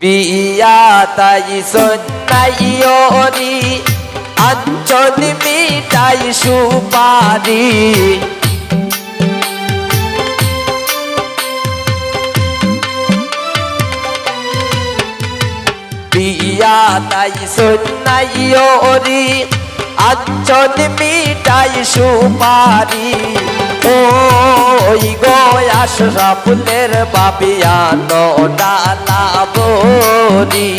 বিয়া তাই সন্নাইয়রি আঞ্চল মিটাই সুপারি বিয়া তাই সন্নাইয়রি আঞ্চল মিটাই সুপারি ওই গো আশরাফুলের বাবিয়ানো ডালা বরি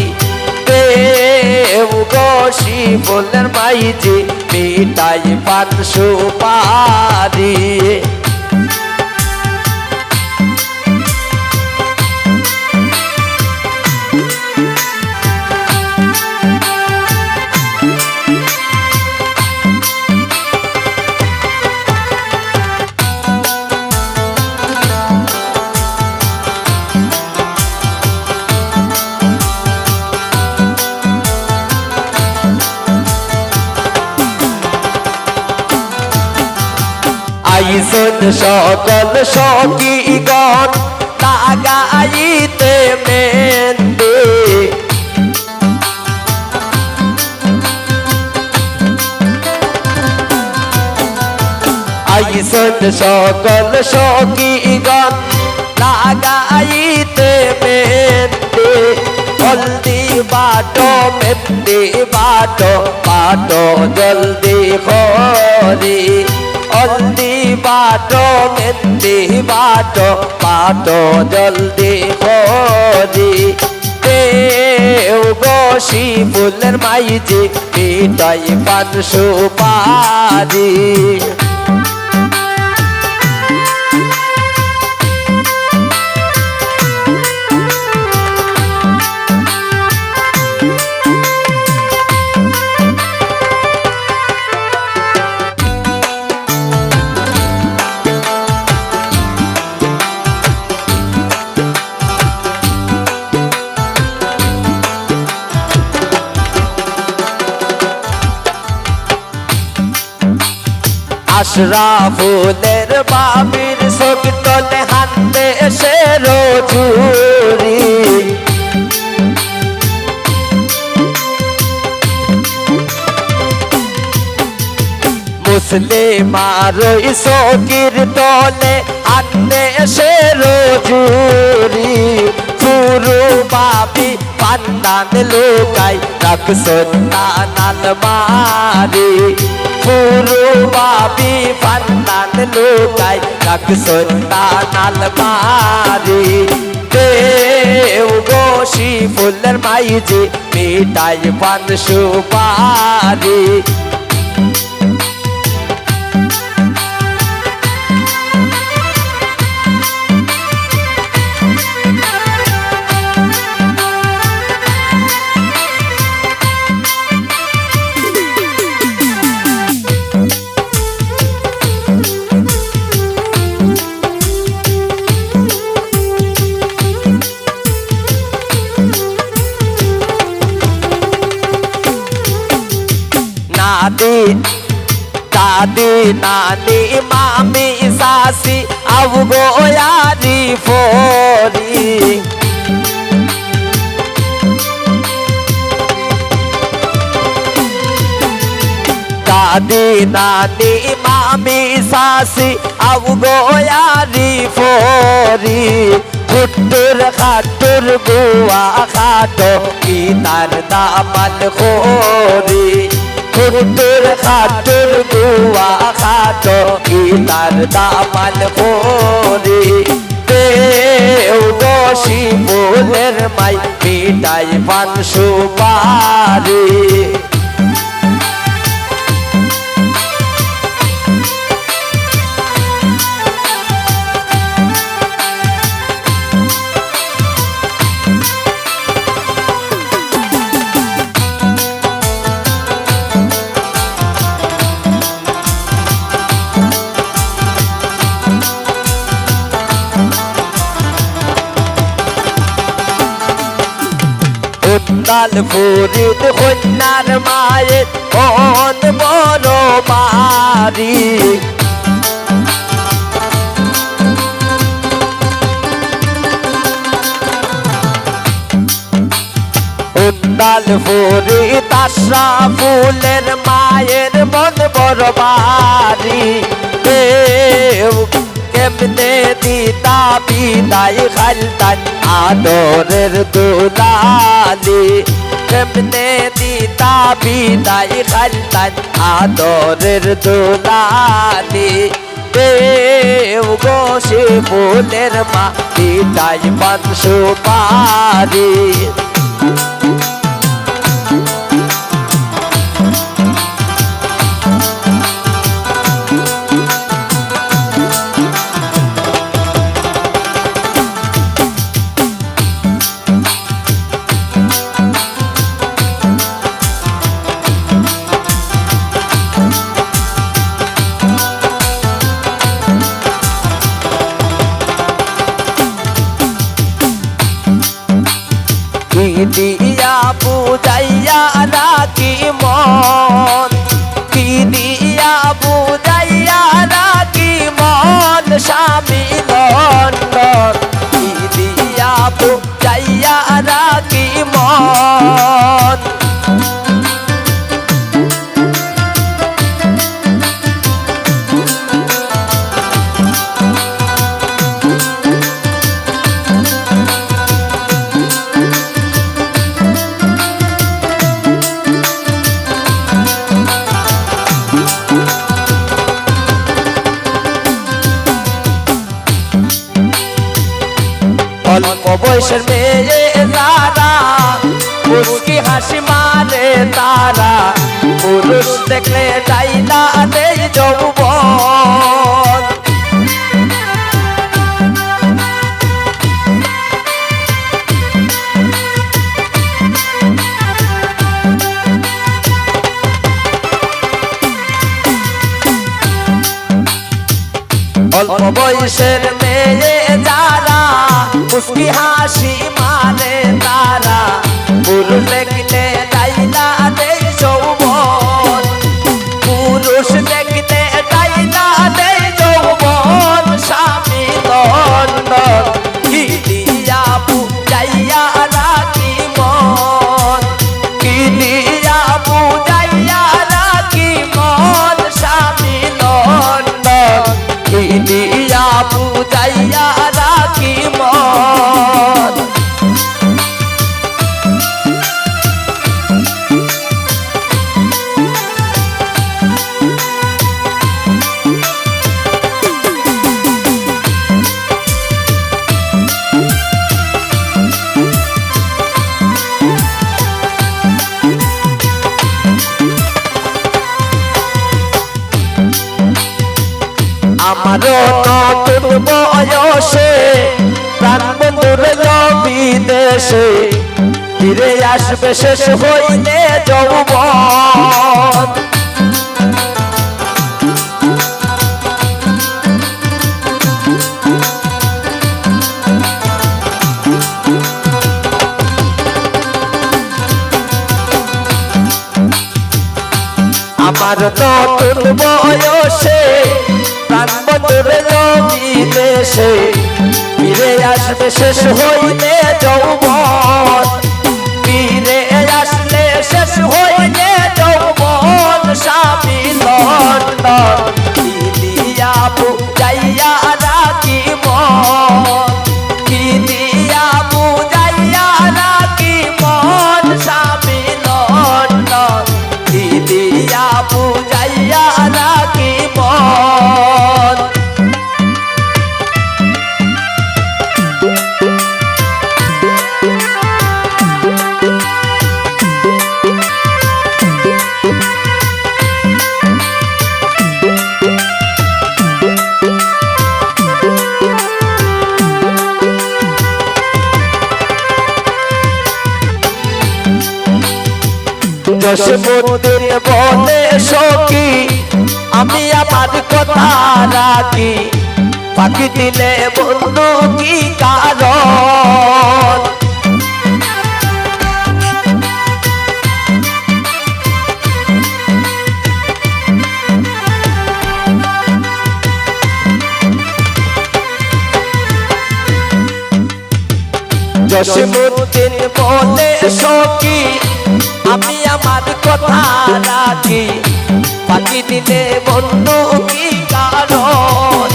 দেব গো শিবুলের মাইজি মিটাই পান সুপারি আইসন সকল সখীগণ লাগাইতে মেন্দে আইসন সকল সখীগণ লাগাইতে মেন্দে জলদি বাটো মেন্দে বাটো বাটো জলদি খরি জলদি বাটো মেন্দি বাটো বাটো জলদি খরি দেও গো শিবুলের মাইজি মিটাই পান সুপারি আশরাফুলের বাবির সকলে হাতে এসে রজুরি মুসলিমার সকির দলে হাতে এসে রজুরি পুরো বাবি পান্নান লুকাই রাখছন নানাল মারি পুরো বাবি পান্নান লুকাই রাখছন নানাল মারি দেও গো শিবুলের মাইজি মিটাই পান সুপারি দাদি নানি মামি সাসি আবগো ইয়ারি ফরি দাদি নানি মামি সাসি আবগো ইয়ারি ফরি খুট্টুর খাটুর গুয়া খাটো কি তার দামাল খোরি খুটুর খাটুর গুয়া খাটো কি তার দামাল খোরি দেও গো শিবুলের মাই মিটাই পান সুপারি লাল ফরিদ কন্যার মায়ের মন বড় মারি কুন্ডাল ফুরি তাসরা ফুলের মায়ের মন বড় বাড়ি কেমনে দিতা বিদায় খালতান আদরের দুলালি কেমনে দিতা বিদায় খালতান আদরের দুলালি দেও গো সে ফুলের মা বিদায় পান সুপারি দিয়া বুঝাইয়া রাখি মন কি দিয়া বুঝাইয়া রাখি মন স্বামী লন্ডন কি দিয়া বুঝাইয়া রাখি মন অল্প বয়সের মেয়ে যারা মুস্কি হাসি মারে তারা পুরুষ দেখলে যাই না দেই যৌবন অল্প বয়সের মেয়ে যারা মুস্কি হাসি মারে তারা পুরুষ দেখলে যাইলা দেই যৌবন পুরুষ দেখলে যাইলা দেই যৌবন স্বামী লন্ডন কি দিয়া বুঝাইয়া রাখি মন কি দিয়া বুঝাইয়া রাখি মন স্বামী লন্ডন কি দিয়া বুঝাইয়া রাখি মন আমারও নতুন বয়সে প্রাণ বন্ধুর বিদেশে ফিরে আসবে শেষ হইলে যৌবন আমার নতুন বয়সে প্রাণ বন্ধুর বিদেশে ফিরে আসবে শেষ হইলে যৌবন ফিরে আসলে শেষ হইলে যৌবন স্বামী লন্ডন কি দিয়া বুঝাইয়া রাখি মন কি দিয়া বুঝাইয়া রাখি মন স্বামী লন্ডন কি দিয়া বুঝাইয়া রাখি মন জশমুদ্দিন বলে সখী আমি আমার কথা রাখি ফাঁকি দিলে বন্ধু কি কারণ জসীমউদ্দিন বলে সখী আমি আমার কথা রাখি ফাঁকি দিলে বন্ধু কি কারণ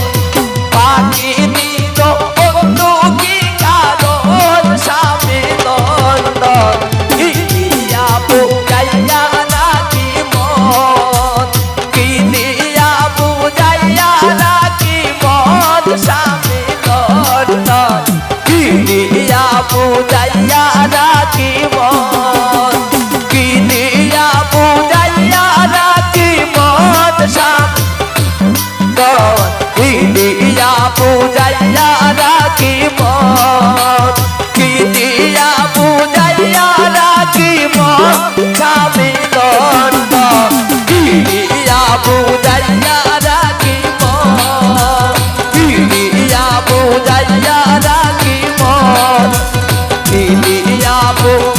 ফাঁকি দিল বন্ধু কি কারণ স্বামী নন্দন কিনিয়া বুঝাইয়া রাখি মন কিনিয়া বুঝাইয়া রাখি মন স্বামী নন্দন কিনিয়া বুঝাইয়া রাখি মন কিনিয়া বুঝাইয়া রাখি মন স্বামী কিনিয়া বুঝাইয়া রাখি মন কিনিয়া বুঝাইয়া রাখি মন স্বামী নন্দন কিনিয়া বুঝাইয়া রাখি মন কিনিয়া বুঝাইয়া রাখি মন কিনিয়া বুঝাইয়া